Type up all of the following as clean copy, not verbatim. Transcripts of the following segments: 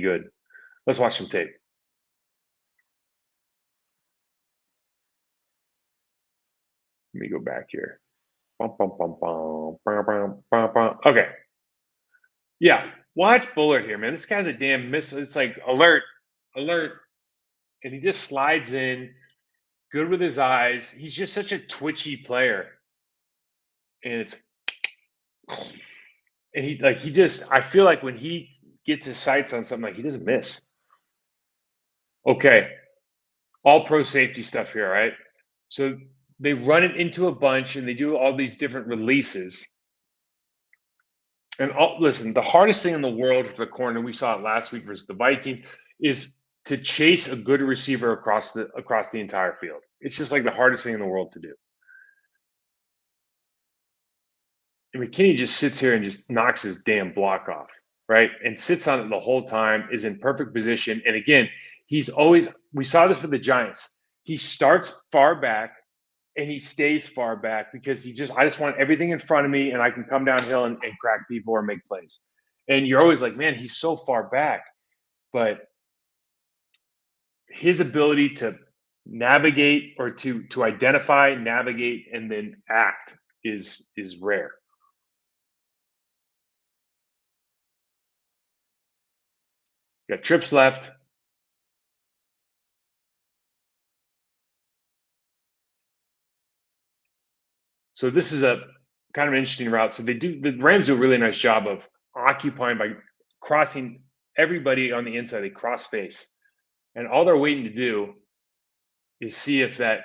good. Let's watch some tape. Let me go back here. Bum, bum, bum, bum, bum, bum, bum, bum. Okay. Yeah. Watch Bullard here, man. This guy's a damn miss. It's like alert, alert. And he just slides in, good with his eyes. He's just such a twitchy player. And it's and he just I feel like when he gets his sights on something, like he doesn't miss. Okay. All pro safety stuff here, right? So they run it into a bunch and they do all these different releases. And listen, the hardest thing in the world for the corner, we saw it last week versus the Vikings, is to chase a good receiver across the entire field. It's just like the hardest thing in the world to do. And McKinney just sits here and just knocks his damn block off, right? And sits on it the whole time, is in perfect position. And again, we saw this with the Giants. He starts far back and he stays far back because I just want everything in front of me and I can come downhill and crack people or make plays. And you're always like, man, he's so far back. But his ability to navigate or to identify, navigate, and then act is rare. Got trips left. So this is a kind of an interesting route. So the Rams do a really nice job of occupying by crossing everybody on the inside. They cross face. And all they're waiting to do is see if that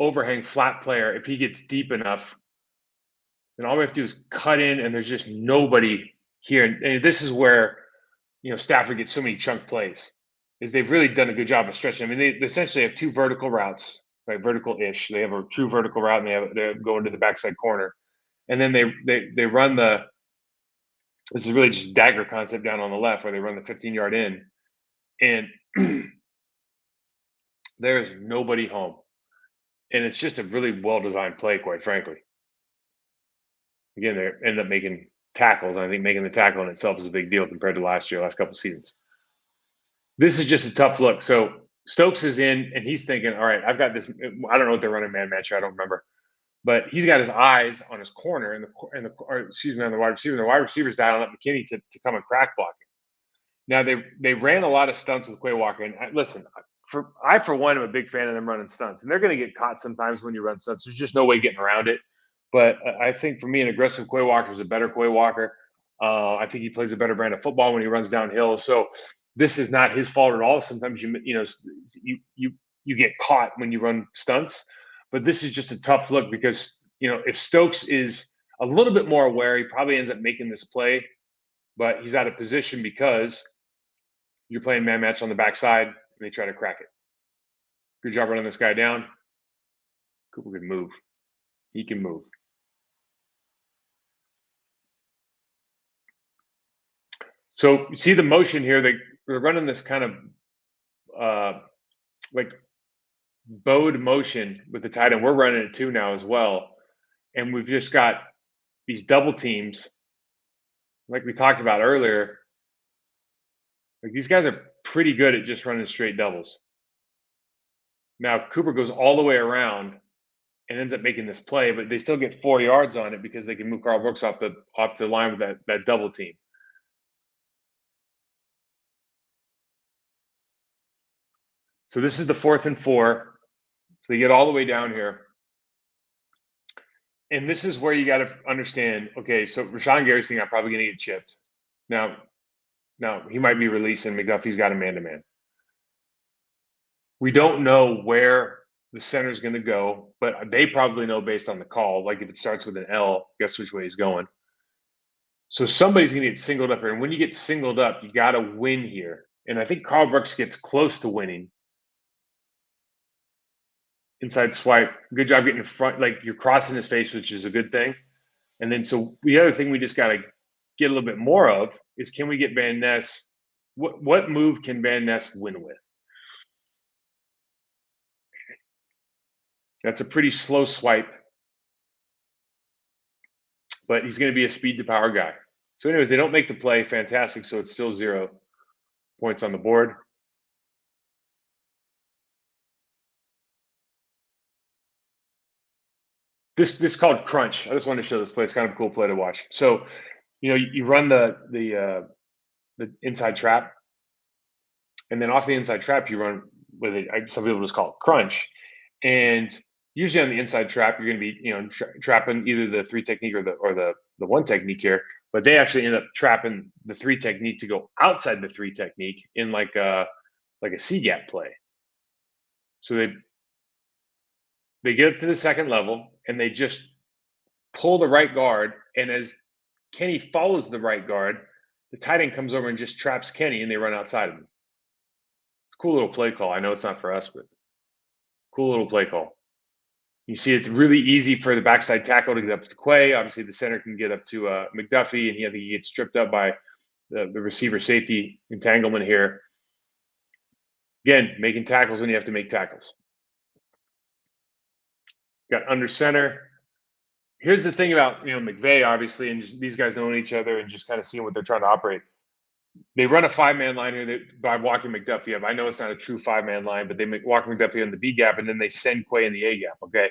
overhang flat player, if he gets deep enough, then all we have to do is cut in and there's just nobody here. And this is where, Stafford gets so many chunk plays, is they've really done a good job of stretching. I mean, they essentially have two vertical routes, right? Vertical-ish. They have a true vertical route and they're going to the backside corner. And then they run this is really just dagger concept down on the left where they run the 15-yard in. And there's nobody home. And it's just a really well-designed play, quite frankly. Again, they end up making tackles. I think making the tackle in itself is a big deal compared to last couple of seasons. This is just a tough look. So Stokes is in, and he's thinking, all right, I've got this. I don't know what they're running man match. I don't remember. But he's got his eyes on his corner on the wide receiver. And the wide receiver's dialing up McKinney to come and crack block him. Now, they ran a lot of stunts with Quay Walker. And I, for one, am a big fan of them running stunts. And they're going to get caught sometimes when you run stunts. There's just no way getting around it. But I think for me, an aggressive Quay Walker is a better Quay Walker. I think he plays a better brand of football when he runs downhill. So this is not his fault at all. Sometimes you get caught when you run stunts. But this is just a tough look because, if Stokes is a little bit more aware, he probably ends up making this play. But he's out of position because you're playing man match on the backside and they try to crack it. Good job running this guy down. Cooper can move. He can move. So you see the motion here. They're running this kind of like bowed motion with the tight end. We're running it too now as well. And we've just got these double teams, like we talked about earlier. Like these guys are pretty good at just running straight doubles. Now Cooper goes all the way around and ends up making this play, but they still get 4 yards on it because they can move Karl Brooks off the line with that double team. So this is the 4th and 4. So they get all the way down here. And this is where you got to understand, okay, so Rashawn Gary's thinking I'm probably going to get chipped. Now, he might be releasing. McDuffie's got a man-to-man. We don't know where the center's going to go, but they probably know based on the call. Like if it starts with an L, guess which way he's going. So somebody's going to get singled up here. And when you get singled up, you got to win here. And I think Karl Brooks gets close to winning. Inside swipe. Good job getting in front. Like you're crossing his face, which is a good thing. And then so the other thing we just got to get a little bit more of is can we get Van Ness? What move can Van Ness win with? That's a pretty slow swipe. But he's going to be a speed to power guy. So anyways, they don't make the play. Fantastic. So it's still 0. Points on the board. This is called crunch. I just wanted to show this play. It's kind of a cool play to watch. So, you run the inside trap, and then off the inside trap you run with it. Some people just call it crunch, and usually on the inside trap you're going to be trapping either the three technique or the one technique here. But they actually end up trapping the three technique to go outside the three technique in like a C gap play. So they get up to the second level and they just pull the right guard. And as Kenny follows the right guard, the tight end comes over and just traps Kenny and they run outside of him. It's a cool little play call. I know it's not for us, but cool little play call. You see, it's really easy for the backside tackle to get up to Quay. Obviously, the center can get up to McDuffie, and I think he gets stripped up by the receiver safety entanglement here. Again, making tackles when you have to make tackles. Got under center. Here's the thing about McVay, obviously, and just these guys knowing each other and just kind of seeing what they're trying to operate. They run a 5-man line here by walking McDuffie up. I know it's not a true 5-man line, but they walk McDuffie in the B gap, and then they send Quay in the A gap. Okay,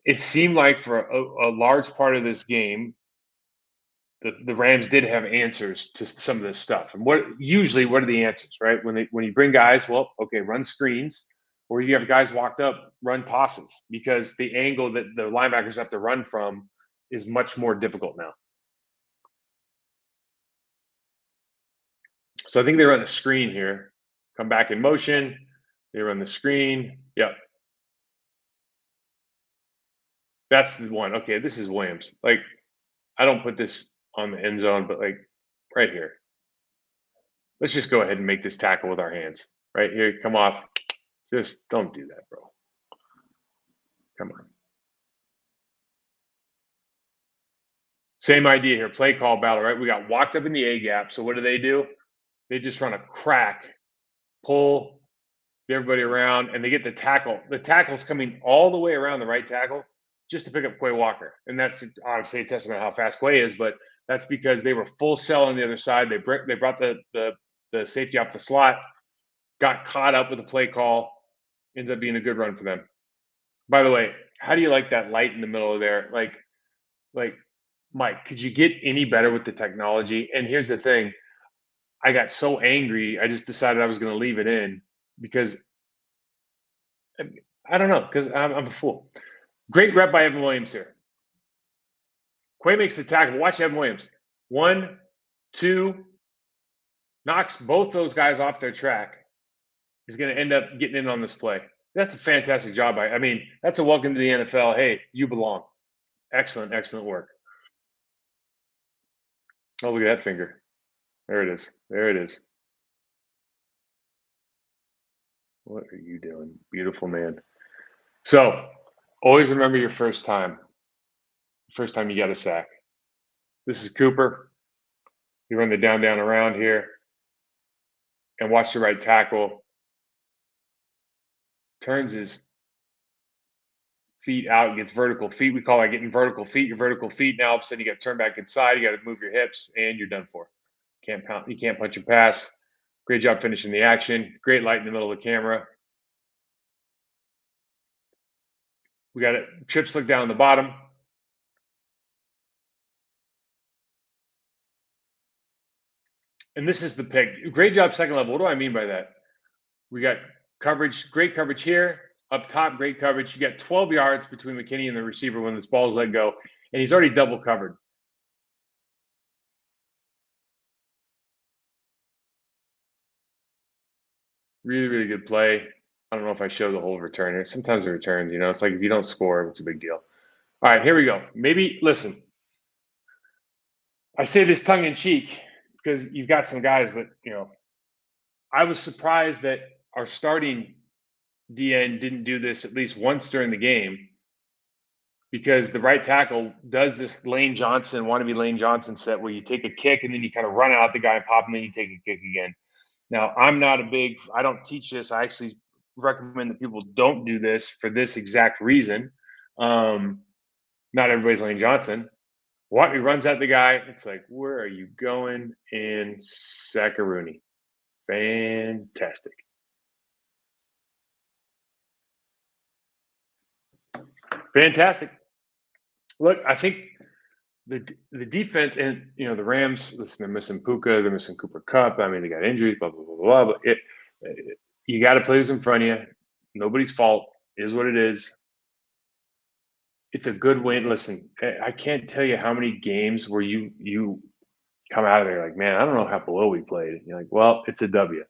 it seemed like for a large part of this game, the Rams did have answers to some of this stuff. And what are the answers, right? When you bring guys, well, okay, run screens, or you have guys walked up, run tosses, because the angle that the linebackers have to run from is much more difficult now. So I think they run a screen here. Come back in motion. They run the screen. Yep. That's the one. Okay, this is Williams. Like, I don't put this on the end zone, but like right here. Let's just go ahead and make this tackle with our hands. Right here, come off. Just don't do that, bro. Come on. Same idea here. Play call battle, right? We got walked up in the A gap. So what do? They just run a crack, pull everybody around, and they get the tackle. The tackle's coming all the way around the right tackle just to pick up Quay Walker. And that's obviously a testament to how fast Quay is, but that's because they were full sell on the other side. They brought the safety off the slot, got caught up with the play call, ends up being a good run for them. By the way, how do you like that light in the middle of there? Like Mike, could you get any better with the technology? And here's the thing. I got so angry, I just decided I was going to leave it in because I don't know, because I'm a fool. Great rep by Evan Williams here. Quay makes the tackle. Watch Evan Williams. 1, 2, knocks both those guys off their track. He's going to end up getting in on this play. That's a fantastic job. I mean, that's a welcome to the NFL. Hey, you belong. Excellent, excellent work. Oh, look at that finger. There it is. There it is. What are you doing? Beautiful man. So always remember your first time. First time you got a sack. This is Cooper. You run the down around here and watch the right tackle. Turns his feet out, gets vertical feet. We call that getting vertical feet. Your vertical feet now all of a sudden you got to turn back inside. You got to move your hips, and you're done for. You can't punch and pass. Great job finishing the action. Great light in the middle of the camera. We got it. Trip slick down the bottom. And this is the pick. Great job second level. What do I mean by that? We got coverage, great coverage here. Up top, great coverage. You got 12 yards between McKinney and the receiver when this ball's let go, and he's already double covered. Really, really good play. I don't know if I show the whole return. Sometimes the returns, it's like if you don't score, it's a big deal. All right, here we go. Maybe, listen, I say this tongue in cheek because you've got some guys, but, I was surprised that our starting DN didn't do this at least once during the game, because the right tackle does this Lane Johnson, wannabe Lane Johnson set where you take a kick and then you kind of run out the guy and pop and then you take a kick again. Now, I don't teach this. I actually recommend that people don't do this for this exact reason. Not everybody's Lane Johnson. He runs at the guy. It's like, where are you going? And Sackaroonie. Fantastic. Fantastic. Look, I think the defense and the Rams. Listen, they're missing Puka, they're missing Cooper Cup. I mean, they got injuries, blah blah blah blah. But you got to play who's in front of you. Nobody's fault. It is what it is. It's a good win. Listen, I can't tell you how many games where you come out of there like, man, I don't know how below we played. You're like, well, it's a W.